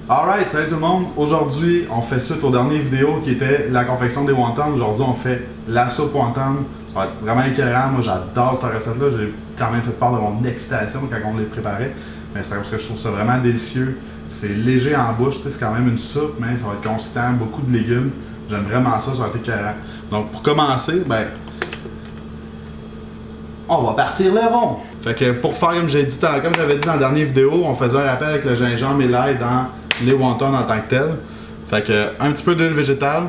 Alright, salut tout le monde. Aujourd'hui, on fait suite aux dernières vidéos qui était la confection des wontons. Aujourd'hui, on fait la soupe wonton. Ça va être vraiment écœurant. Moi, j'adore cette recette-là. J'ai quand même fait part de mon excitation quand on les préparait. Mais c'est parce que je trouve ça vraiment délicieux. C'est léger en bouche, c'est quand même une soupe, mais ça va être consistant, beaucoup de légumes. J'aime vraiment ça, ça va être écœurant. Donc, pour commencer, on va partir le rond. Fait que pour faire comme j'avais dit dans la dernière vidéo, on faisait un rappel avec le gingembre et l'ail dans les wontons en tant que tel. Fait que un petit peu d'huile végétale.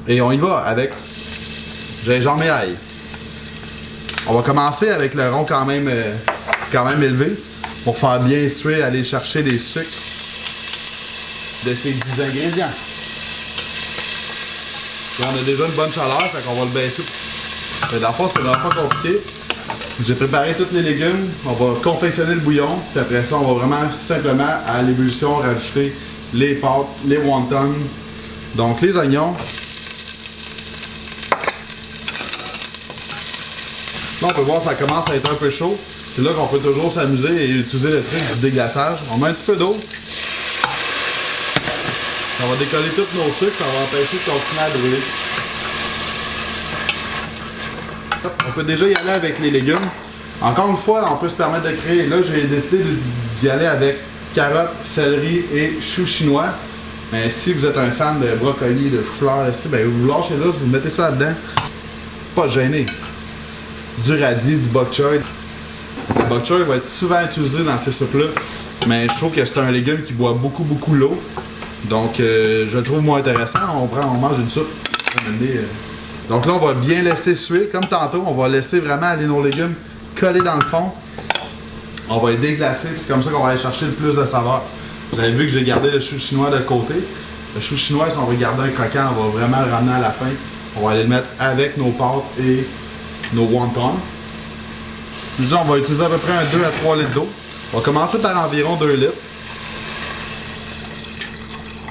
Et on y va avec gingembre et ail. On va commencer avec le rond quand même élevé pour faire bien suer, aller chercher les sucres de ces 10 ingrédients. Là, on a déjà une bonne chaleur, fait qu'on va le baisser. Dans le fond, c'est vraiment pas compliqué. J'ai préparé tous les légumes, on va confectionner le bouillon, puis après ça, on va vraiment simplement à l'ébullition rajouter les pâtes, les wontons, donc les oignons. Là, on peut voir que ça commence à être un peu chaud. C'est là qu'on peut toujours s'amuser et utiliser le truc du déglaçage. On met un petit peu d'eau. Ça va décoller tous nos sucres, ça va empêcher de continuer à brûler. On peut déjà y aller avec les légumes. Encore une fois, on peut se permettre de créer. Là, j'ai décidé d'y aller avec carottes, céleri et choux chinois. Mais si vous êtes un fan de brocoli, de chou-fleur, vous lâchez là, vous mettez ça là-dedans. Pas gêné. Du radis, du bok choy. Le bok choy va être souvent utilisé dans ces soupes-là. Mais je trouve que c'est un légume qui boit beaucoup l'eau. Donc, je le trouve moins intéressant. On mange une soupe. Donc là, on va bien laisser suer. Comme tantôt, on va laisser vraiment aller nos légumes coller dans le fond. On va les déglacer, c'est comme ça qu'on va aller chercher le plus de saveur. Vous avez vu que j'ai gardé le chou chinois de côté. Le chou chinois, si on veut garder un croquant, on va vraiment le ramener à la fin. On va aller le mettre avec nos pâtes et nos wontons. Disons, on va utiliser à peu près un 2 à 3 litres d'eau. On va commencer par environ 2 litres.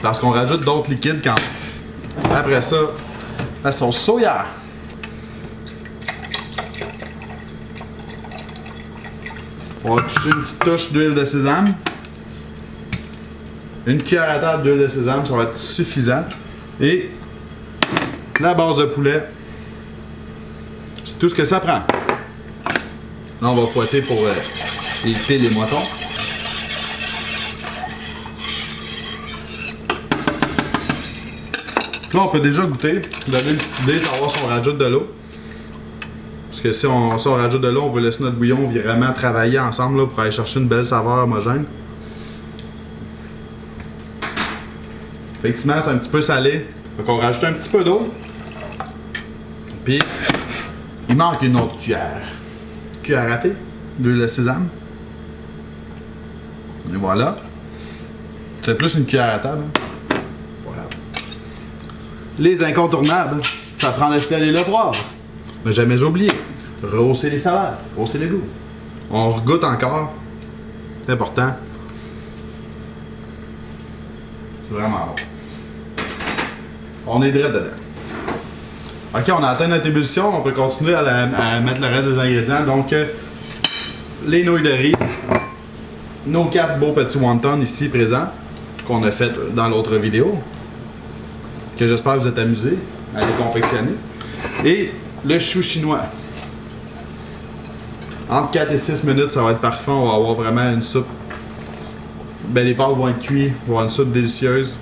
Parce qu'on rajoute d'autres liquides quand même. Après ça, la sauce soya. On va toucher une petite touche d'huile de sésame. Une cuillère à table d'huile de sésame, ça va être suffisant. Et la base de poulet. C'est tout ce que ça prend. Là, on va fouetter pour éviter les moitons. Là, on peut déjà goûter, donner une petite idée, savoir si on rajoute de l'eau. Parce que si on rajoute de l'eau, on veut laisser notre bouillon vraiment travailler ensemble là, pour aller chercher une belle saveur homogène. Effectivement, c'est un petit peu salé. Donc, on rajoute un petit peu d'eau. Puis, il manque une autre cuillère. Cuillère à thé d'huile de sésame. Et voilà. C'est plus une cuillère à table. Hein? Les incontournables, ça prend le sel et le poivre. Ne jamais oublier, rehausser les saveurs, rehausser les goûts. On regoute encore. C'est important. C'est vraiment bon. On est direct dedans. Ok, on a atteint notre ébullition. On peut continuer à mettre le reste des ingrédients. Donc, les nouilles de riz. Nos 4 beaux petits wontons ici présents, qu'on a fait dans l'autre vidéo. Que j'espère que vous êtes amusés à les confectionner. Et le chou chinois. Entre 4 et 6 minutes, ça va être parfait. On va avoir vraiment une soupe. Les pâtes vont être cuites. On va avoir une soupe délicieuse.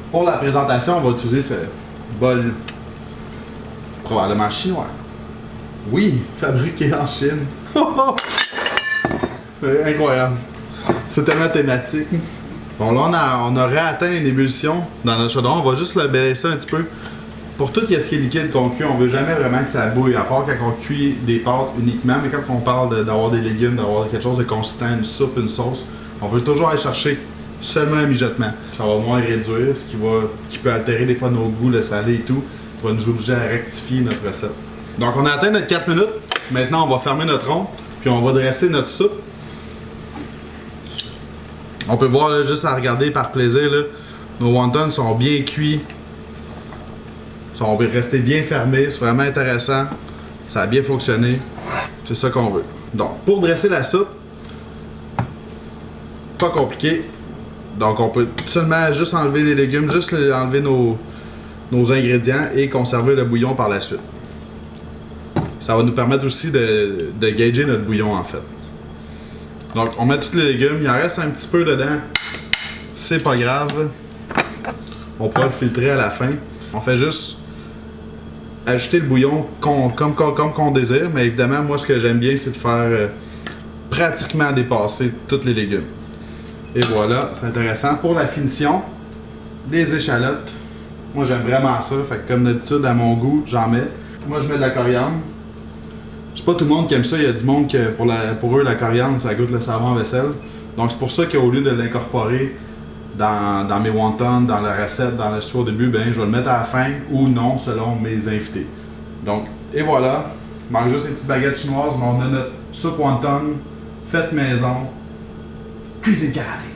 Pour la présentation, on va utiliser ce bol probablement chinois. Oui, fabriqué en Chine. C'est incroyable. C'est tellement thématique. Bon, là, on aurait atteint une ébullition dans notre chaudron. On va juste le baisser un petit peu. Pour tout ce qui est liquide qu'on cuit, on veut jamais vraiment que ça bouille, à part quand on cuit des pâtes uniquement. Mais quand on parle d'avoir des légumes, d'avoir quelque chose de consistant, une soupe, une sauce, on veut toujours aller chercher seulement un mijotement. Ça va moins réduire, ce qui peut altérer des fois nos goûts, le salé et tout, qui va nous obliger à rectifier notre recette. Donc, on a atteint notre 4 minutes. Maintenant, on va fermer notre rond, puis on va dresser notre soupe. On peut voir là, juste à regarder par plaisir, là, nos wontons sont bien cuits. Ils sont restés bien fermés, c'est vraiment intéressant. Ça a bien fonctionné. C'est ça qu'on veut. Donc, pour dresser la soupe, pas compliqué, Donc on peut seulement juste enlever les légumes, juste enlever nos ingrédients et conserver le bouillon par la suite. Ça va nous permettre aussi de gager notre bouillon en fait. Donc on met tous les légumes, il en reste un petit peu dedans, c'est pas grave. On pourra le filtrer à la fin. On fait juste ajouter le bouillon comme qu'on désire, mais évidemment moi ce que j'aime bien c'est de faire pratiquement dépasser tous les légumes. Et voilà, c'est intéressant. Pour la finition, des échalotes. Moi j'aime vraiment ça, fait que comme d'habitude à mon goût, j'en mets. Moi je mets de la coriandre. C'est pas tout le monde qui aime ça, il y a du monde que pour eux la coriandre ça goûte le savon en vaisselle. Donc c'est pour ça qu'au lieu de l'incorporer dans mes wontons, dans la recette, dans le choix au début, ben je vais le mettre à la fin ou non selon mes invités. Donc, et voilà, il manque juste une petite baguette chinoise, mais on a notre soupe wonton, faite maison, cuisine karaté.